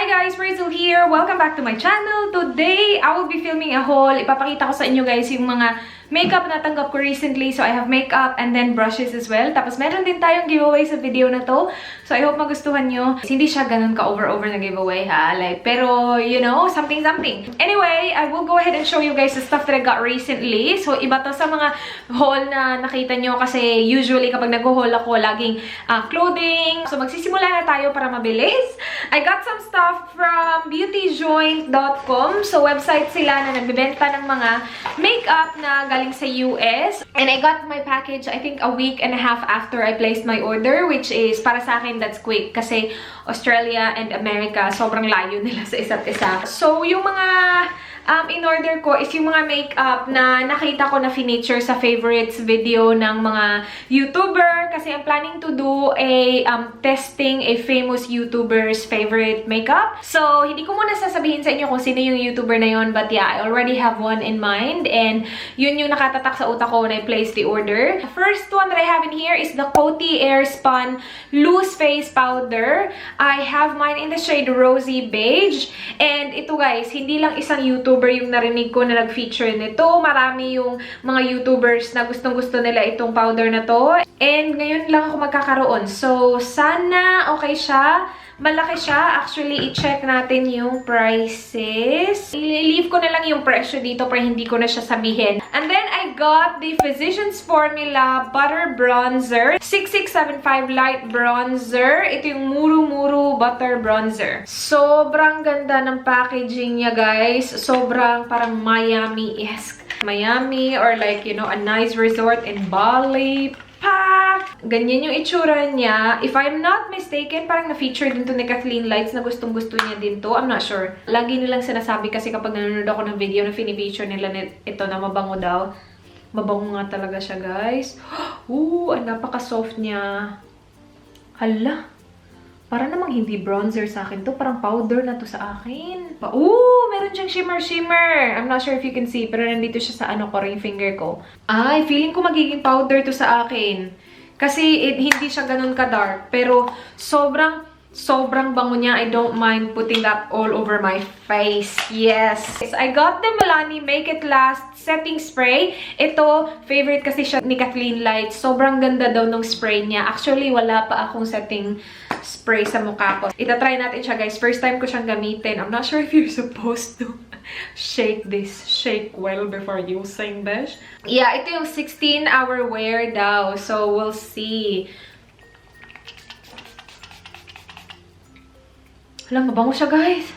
Hi guys, Rachel here. Welcome back to my channel. Today, I will be filming a haul. Ipapakita ko sa inyo guys yung mga makeup na tanggap ko recently. So, I have makeup and then brushes as well. Tapos, meron din tayong giveaway sa video na to. So, I hope magustuhan nyo. Hindi siya ganun ka-over-over na giveaway ha. Like, pero, you know, something. Anyway, I will go ahead and show you guys the stuff that I got recently. So, iba to sa mga haul na nakita nyo kasi usually kapag nag-haul ako, laging clothing. So, magsisimula na tayo para mabilis. I got some stuff from beautyjoint.com. So, website sila na nagbibenta ng mga makeup na galing sa US. And I got my package, I think, a week and a half after I placed my order, which is, para sa akin, that's quick. Kasi Australia and America, sobrang layo nila sa isa't isa. So, yung mga in-order ko is yung mga makeup na nakita ko na feature sa favorites video ng mga YouTuber. Kasi I'm planning to do a testing a famous YouTuber's favorite makeup. So, hindi ko muna sasabihin sa inyo kung sino yung YouTuber na yun. But yeah, I already have one in mind. And yun yung nakatatak sa utak ko when I placed the order. The first one that I have in here is the Coty Airspun Loose Face Powder. I have mine in the shade Rosy Beige. And ito guys, hindi lang isang YouTuber yung narinig ko na nag-feature nito. Marami yung mga YouTubers na gustong-gusto nila itong powder na to. And ngayon lang ako magkakaroon. So, sana okay siya. Malaki siya. Actually, i-check natin yung prices. I-leave ko na lang yung presyo dito para hindi ko na siya sabihin. And then, I got the Physicians Formula Butter Bronzer. 6675 Light Bronzer. Ito yung Muru Butter Bronzer. Sobrang ganda ng packaging niya, guys. Sobrang parang Miami-esque. Miami or like, you know, a nice resort in Bali. Pack! Ganyan yung itsura niya. If I'm not mistaken, parang na-feature din to ni Kathleen Lights na gustong-gusto niya din to. I'm not sure. Lagi nilang sinasabi kasi kapag nanonood ako ng video na fini-feature nila ito na mabango daw. Mabango nga talaga siya, guys. Ooh, ang napaka-soft niya. Hala. Para namang hindi bronzer sa akin to. Parang powder na to sa akin. Ooh, meron siyang shimmer. I'm not sure if you can see, pero nandito siya sa ano ko, ring finger ko. Ay, feeling ko magiging powder to sa akin. Kasi hindi siya ganun ka-dark. Pero sobrang bango niya. I don't mind putting that all over my face. Yes. I got the Milani Make It Last Setting Spray. Ito, favorite kasi siya ni Kathleen Lights. Sobrang ganda daw ng spray niya. Actually, wala pa akong setting spray sa mukha ko. Itatry natin siya, guys. First time ko siyang gamitin. I'm not sure if you're supposed to shake well before using this. Yeah, ito yung 16-hour wear daw. So, we'll see. Alam, mabango siya, guys.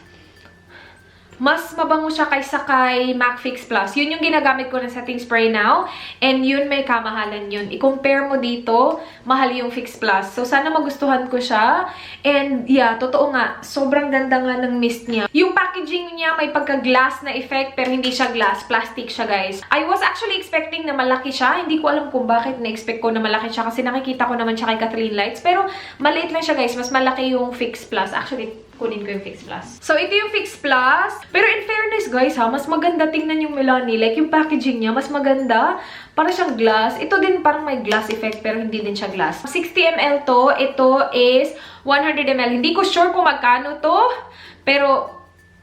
Mas mabango siya kaysa kay MAC Fix Plus. Yun yung ginagamit ko na setting spray now. And yun, may kamahalan yun. I-compare mo dito, mahal yung Fix Plus. So, sana magustuhan ko siya. And yeah, totoo nga, sobrang ganda nga ng mist niya. Yung packaging niya, may pagka-glass na effect, pero hindi siya glass. Plastic siya, guys. I was actually expecting na malaki siya. Hindi ko alam kung bakit na-expect ko na malaki siya. Kasi nakikita ko naman siya kay Kathleen Lights. Pero maliit lang siya, guys. Mas malaki yung Fix Plus. Actually, kunin ko yung Fix Plus. So, ito yung Fix Plus. Pero in fairness, guys, ha, mas maganda tingnan yung Milani. Like, yung packaging niya, mas maganda. Para siyang glass. Ito din parang may glass effect, pero hindi din siya glass. 60 ml to. Ito is 100 ml. Hindi ko sure kung magkano to. Pero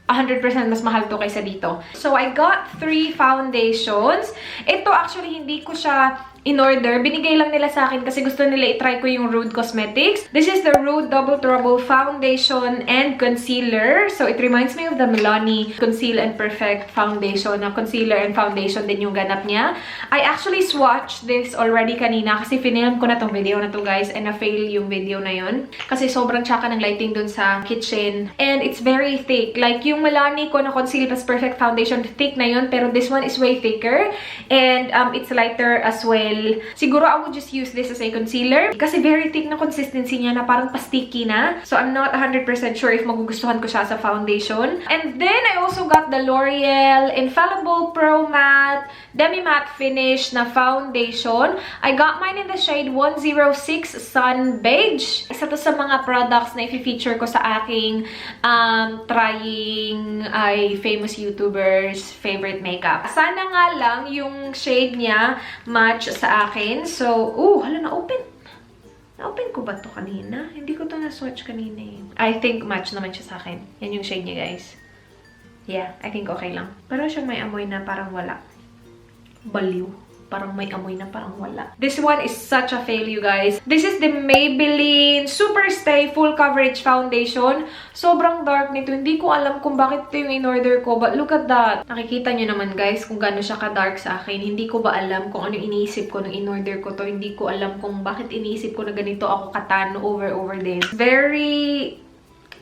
100% mas mahal to kaysa dito. So, I got 3 foundations. Ito, actually, hindi ko siya in-order. Binigay lang nila sa akin kasi gusto nila i-try ko yung Rude Cosmetics. This is the Rude Double Trouble Foundation and Concealer. So, it reminds me of the Milani Conceal and Perfect Foundation. Na concealer and foundation din yung ganap niya. I actually swatched this already kanina kasi finilm ko na tong video na to, guys, and na-fail yung video na yun. Kasi sobrang tsaka ng lighting dun sa kitchen. And it's very thick. Like, yung Milani ko na Conceal plus Perfect Foundation, thick na yun. Pero this one is way thicker. And it's lighter as well. Siguro I would just use this as a concealer kasi very thick na consistency niya na parang pasticky na. So, I'm not 100% sure if magugustuhan ko siya sa foundation. And then, I also got the L'Oreal Infallible Pro Matte Demi Matte Finish na foundation. I got mine in the shade 106 Sun Beige. Isa to sa mga products na i-feature ko sa aking trying ay famous YouTubers favorite makeup. Sana nga lang yung shade niya match sa akin. So, hala, na-open ko ba to kanina? Hindi ko to na-swatch kanina eh. I think match naman siya sa akin. Yan yung shade niya, guys. Yeah, I think okay lang. Pero siyang may amoy na parang wala. Baliw. Parang may amoy na parang wala. This one is such a fail, you guys. This is the Maybelline Super Stay Full Coverage Foundation. Sobrang dark nito. Hindi ko alam kung bakit ito yung in-order ko. But look at that. Nakikita nyo naman, guys, kung gaano siya ka-dark sa akin. Hindi ko ba alam kung ano iniisip ko nung in-order ko to. Hindi ko alam kung bakit iniisip ko na ganito ako katano over this. Very,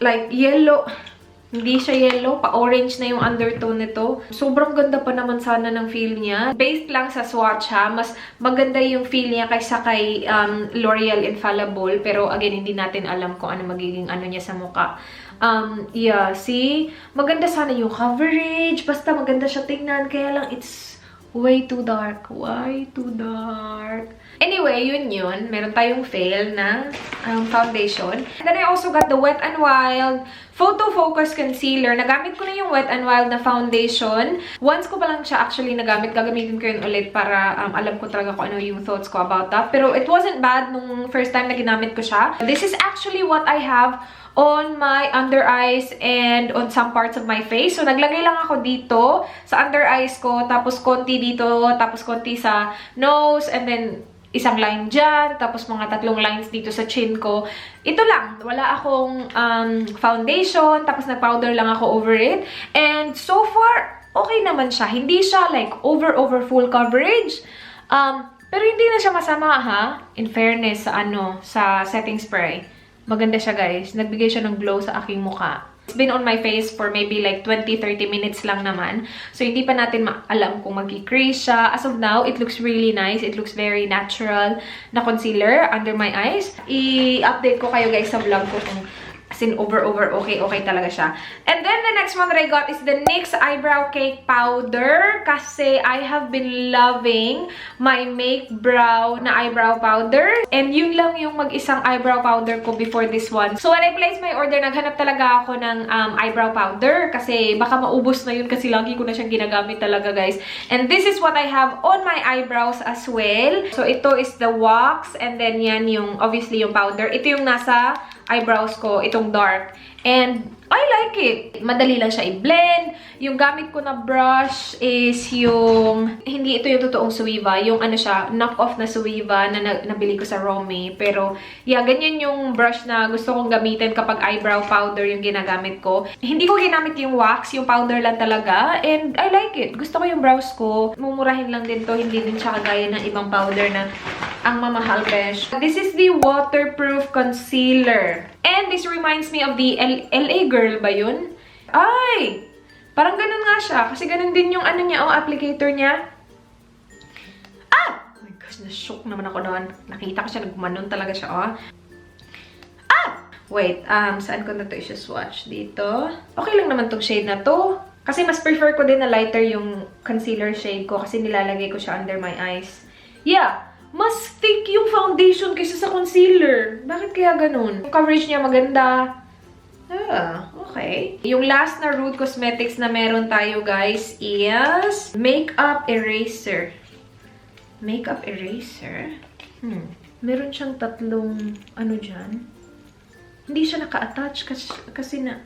like, yellow. Hindi siya yellow, pa-orange na yung undertone nito. Sobrang ganda pa naman sana ng feel niya. Based lang sa swatch ha, mas maganda yung feel niya kaysa kay L'Oreal Infallible. Pero again, hindi natin alam kung ano magiging ano niya sa mukha. Yeah, see? Maganda sana yung coverage. Basta maganda siya tingnan. Kaya lang, it's way too dark. Way too dark. Anyway, yun. Meron tayong fail ng foundation. And then I also got the Wet n Wild Photo Focus Concealer. Nagamit ko na yung Wet n Wild na foundation. Once ko pa lang siya actually nagamit. Gagamitin ko yun ulit para alam ko talaga kung ano yung thoughts ko about that. Pero it wasn't bad nung first time na ginamit ko siya. This is actually what I have on my under eyes and on some parts of my face. So, naglagay lang ako dito sa under eyes ko, tapos konti dito, tapos konti sa nose, and then isang line dyan, tapos mga 3 lines dito sa chin ko. Ito lang. Wala akong foundation, tapos nag-powder lang ako over it. And so far, okay naman siya. Hindi siya like over full coverage. Pero hindi na siya masama ha. In fairness sa setting spray. Maganda siya, guys. Nagbigay siya ng glow sa aking mukha. It's been on my face for maybe like 20-30 minutes lang naman. So, hindi pa natin alam kung mag-crease siya. As of now, it looks really nice. It looks very natural na concealer under my eyes. I-update ko kayo, guys, sa vlog ko kung as in over, okay talaga siya. And then, the next one that I got is the NYX Eyebrow Cake Powder. Kasi I have been loving my Make Brow na eyebrow powder. And yun lang yung mag-isang eyebrow powder ko before this one. So, when I placed my order, naghanap talaga ako ng eyebrow powder. Kasi baka maubos na yun kasi lagi ko na siyang ginagamit talaga, guys. And this is what I have on my eyebrows as well. So, ito is the wax. And then, yan yung, obviously, yung powder. Ito yung nasa eyebrows ko, itong dark. And I like it. Madali lang siya i-blend. Yung gamit ko na brush is yung, hindi ito yung totoong Suiva. Yung ano siya, knock-off na Suiva na nabili ko sa Romy. Pero, yeah, ganyan yung brush na gusto kong gamitin kapag eyebrow powder yung ginagamit ko. Hindi ko ginamit yung wax, yung powder lang talaga. And I like it. Gusto ko yung brows ko. Mumurahin lang din to. Hindi din siya kagaya ng ibang powder na ang mamahal, besh. This is the Waterproof Concealer. And this reminds me of the LA Girl ba yun? Ay! Parang ganun nga siya. Kasi ganun din yung ano niya, applicator niya. Ah! Oh my gosh, na-shock naman ako doon. Nakita ko siya, nagmanon talaga siya, oh. Ah! Wait, saan ko na ito isa-swatch? Dito. Okay lang naman tong shade na to. Kasi mas prefer ko din na lighter yung concealer shade ko kasi nilalagay ko siya under my eyes. Yeah! Mas thick yung foundation kaysa sa concealer. Bakit kaya ganun? Yung coverage niya maganda. Okay. Yung last na Rude Cosmetics na meron tayo, guys, is Makeup Eraser. Makeup Eraser? Meron siyang 3, ano dyan. Hindi siya naka-attach kasi na,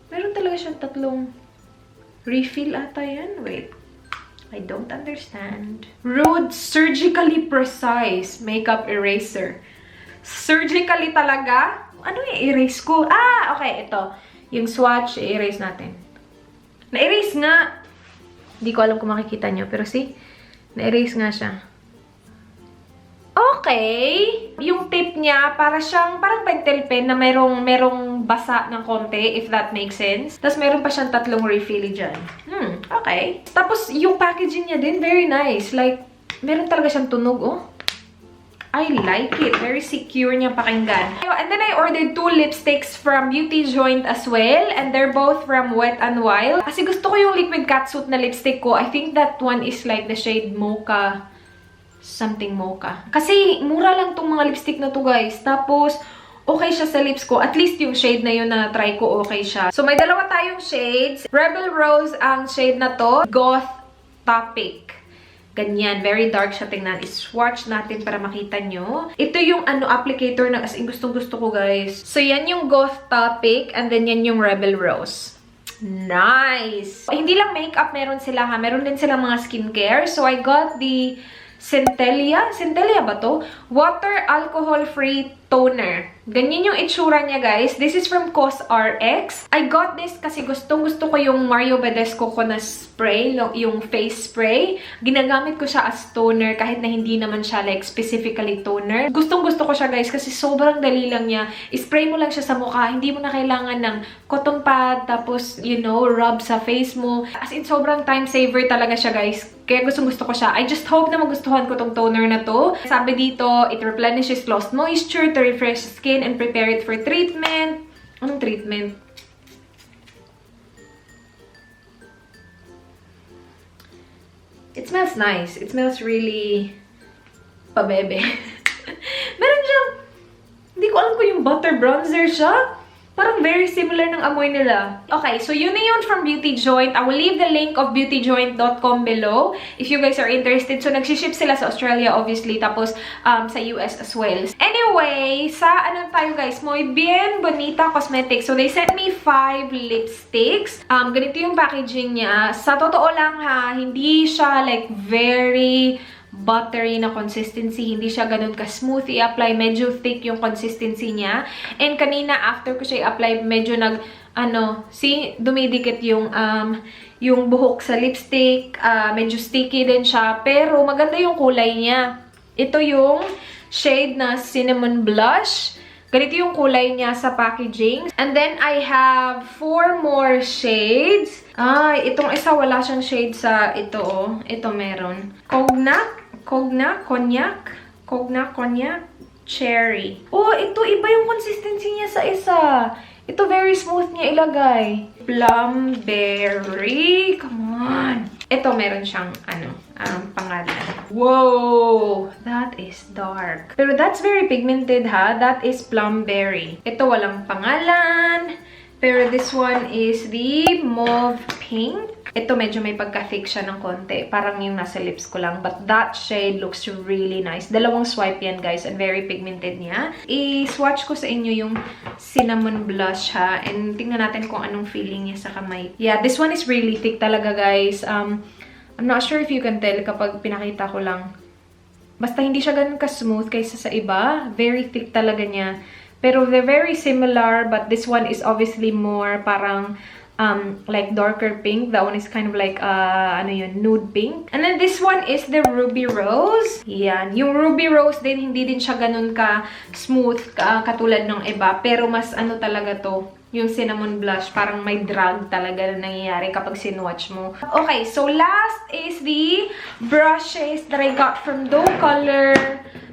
meron talaga siyang 3 refill ata yan. Wait. I don't understand. Rude Surgically Precise Makeup Eraser. Surgically talaga? Ano yung erase ko? Ah, okay, ito. Yung swatch, i-erase natin. Na-erase nga. Hindi ko alam kung makikita nyo, pero see? Na-erase nga siya. Okay. Yung tip niya, parang pentel pen na merong basa ng konti, if that makes sense. Tapos meron pa siyang 3 refill dyan. Okay. Tapos yung packaging niya din, very nice. Like, meron talaga siyang tunog, oh. I like it. Very secure niyang pakinggan. And then I ordered 2 lipsticks from Beauty Joint as well. And they're both from Wet n Wild. Kasi gusto ko yung liquid catsuit na lipstick ko. I think that one is like the shade Mocha. Something mocha. Kasi mura lang tong mga lipstick na to, guys. Tapos, okay siya sa lips ko. At least yung shade na yun na try ko, okay siya. So, may 2 tayong shades. Rebel Rose ang shade na to. Goth Topic. Ganyan. Very dark siya tingnan. I-swatch natin para makita nyo. Ito yung applicator na as in gustong-gusto ko, guys. So, yan yung Goth Topic and then yan yung Rebel Rose. Nice! Hindi lang makeup meron sila ha. Meron din silang mga skincare. So, I got the Centellia. Centellia ba to? Water Alcohol-Free Toner. Ganyan yung itsura niya, guys. This is from COSRX. I got this kasi gustong-gusto ko yung Mario Badescu ko na spray, yung face spray. Ginagamit ko siya as toner kahit na hindi naman siya like specifically toner. Gustong-gusto ko siya, guys, kasi sobrang dali lang niya. Spray mo lang siya sa mukha. Hindi mo na kailangan ng cotton pad, tapos, you know, rub sa face mo. As in, sobrang time saver talaga siya, guys. Kaya gustong-gusto ko siya. I just hope na magustuhan ko tong toner na to. Sabi dito, it replenishes lost moisture to refresh skin and prepare it for treatment. Anong treatment? It smells nice. It smells really pabebe. Meron siyang, hindi ko alam kung yung butter bronzer siya. Parang very similar ng amoy nila. Okay, so yun na yun from Beauty Joint. I will leave the link of beautyjoint.com below if you guys are interested. So, nagsiship sila sa Australia, obviously, tapos sa US as well. Anyway, sa ano tayo, guys? Muy Bien Bonita Cosmetics. So, they sent me 5 lipsticks. Ganito yung packaging niya. Sa totoo lang ha, hindi siya like very buttery na consistency. Hindi siya ganun ka-smooth i-apply. Medyo thick yung consistency niya. And kanina, after ko siya i-apply, medyo dumidikit yung buhok sa lipstick. Medyo sticky din siya. Pero maganda yung kulay niya. Ito yung shade na Cinnamon Blush. Ganito yung kulay niya sa packaging. And then, I have 4 more shades. Itong isa, wala siyang shade sa ito, oh. Ito meron. Cognac, Cherry. Oh, ito, iba yung consistency niya sa isa. Ito, very smooth niya ilagay. Plumberry. Come on. Ito, meron siyang, pangalan. Whoa! That is dark. Pero that's very pigmented, ha? That is Plumberry. Ito, walang pangalan. Pero this one is the Mauve Pink. Ito, medyo may pagka-thick siya ng konti. Parang yung nasa lips ko lang. But that shade looks really nice. Dalawang swipe yan, guys. And very pigmented niya. I-swatch ko sa inyo yung Cinnamon Blush, ha? And tingnan natin kung anong feeling niya sa kamay. Yeah, this one is really thick talaga, guys. I'm not sure if you can tell kapag pinakita ko lang. Basta hindi siya ganun ka-smooth kaysa sa iba. Very thick talaga niya. Pero they're very similar, but this one is obviously more parang like darker pink. That one is kind of like nude pink. And then this one is the Ruby Rose. Yan. Yung Ruby Rose din, hindi din siya ganun ka smooth katulad ng iba. Pero mas talaga to. Yung Cinnamon Blush, parang may drag talaga na nangyayari kapag sinwatch mo. Okay, so last is the brushes that I got from Doe Color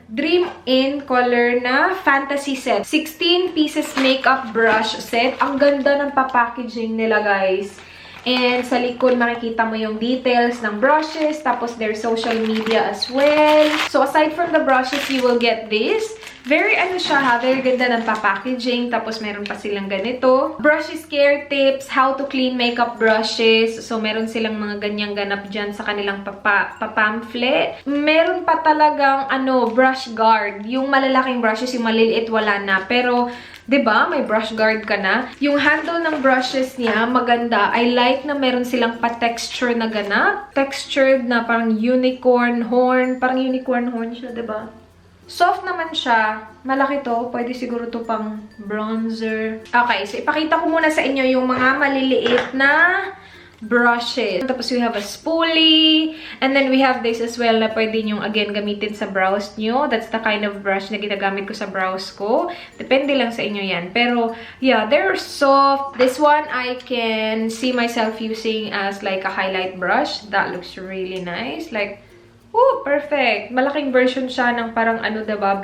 Dream In color na fantasy set. 16 pieces makeup brush set. Ang ganda ng packaging nila, guys. And sa likod, makikita mo yung details ng brushes. Tapos their social media as well. So aside from the brushes, you will get this. Very siya ha, very ganda ng packaging. Tapos meron pa silang ganito. Brushes care tips, how to clean makeup brushes. So meron silang mga ganyang ganap dyan sa kanilang pamphlet. Meron pa talagang brush guard. Yung malalaking brushes, yung maliliit wala na. Pero 'di ba, may brush guard ka na. Yung handle ng brushes niya, maganda. I like na meron silang pa-texture na ganap. Textured na parang unicorn horn. Parang unicorn horn siya, 'di ba? Soft naman siya. Malaki to. Pwede siguro to pang bronzer. Okay, so ipakita ko muna sa inyo yung mga maliliit na brushes. Tapos we have a spoolie. And then we have this as well na pwede nyo again gamitin sa brows nyo. That's the kind of brush na ginagamit ko sa brows ko. Depende lang sa inyo yan. Pero yeah, they're soft. This one I can see myself using as like a highlight brush. That looks really nice. Like, oh, perfect. Malaking version siya ng parang diba,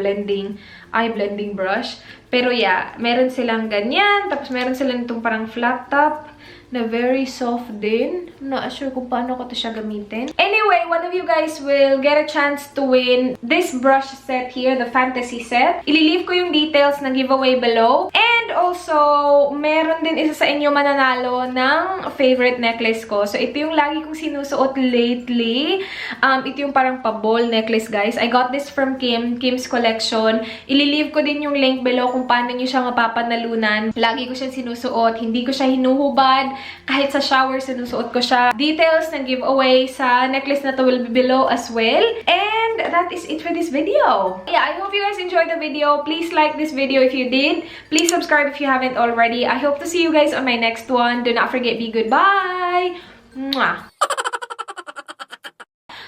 eye blending brush. Pero yeah, meron silang ganyan. Tapos meron silang itong parang flat top na very soft din. Not sure kung paano ko to siya gamitin. Anyway, one of you guys will get a chance to win this brush set here, the fantasy set. Ililive ko yung details ng giveaway below. And also, meron din isa sa inyo mananalo ng favorite necklace ko. So, ito yung lagi kong sinusuot lately. Ito yung parang pa-ball necklace, guys. I got this from Kim's collection. Ililive ko din yung link below kung paano nyo siya mapapanalunan. Lagi ko siyang sinusuot. Hindi ko siya hinuhubad. Kahit sa shower, sinusuot ko siya. Details ng giveaway sa necklace na to will be below as well. And that is it for this video. Yeah, I hope you guys enjoyed the video. Please like this video if you did. Please subscribe if you haven't already. I hope to see you guys on my next one. Do not forget, be good. Bye! Mwah!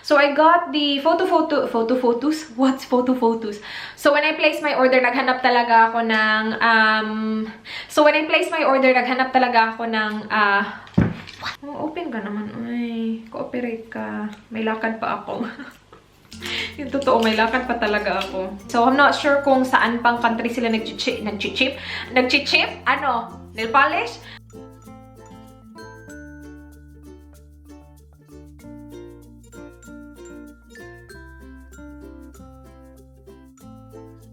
So, I got the photos? What's photos? So, when I placed my order, naghanap talaga ako ng, open ka naman. Ay, cooperate ka. May lakad pa ako. Yung totoo, may lakad pa talaga ako. So, I'm not sure kung saan pang country sila nag-chip? Ano? Nail polish?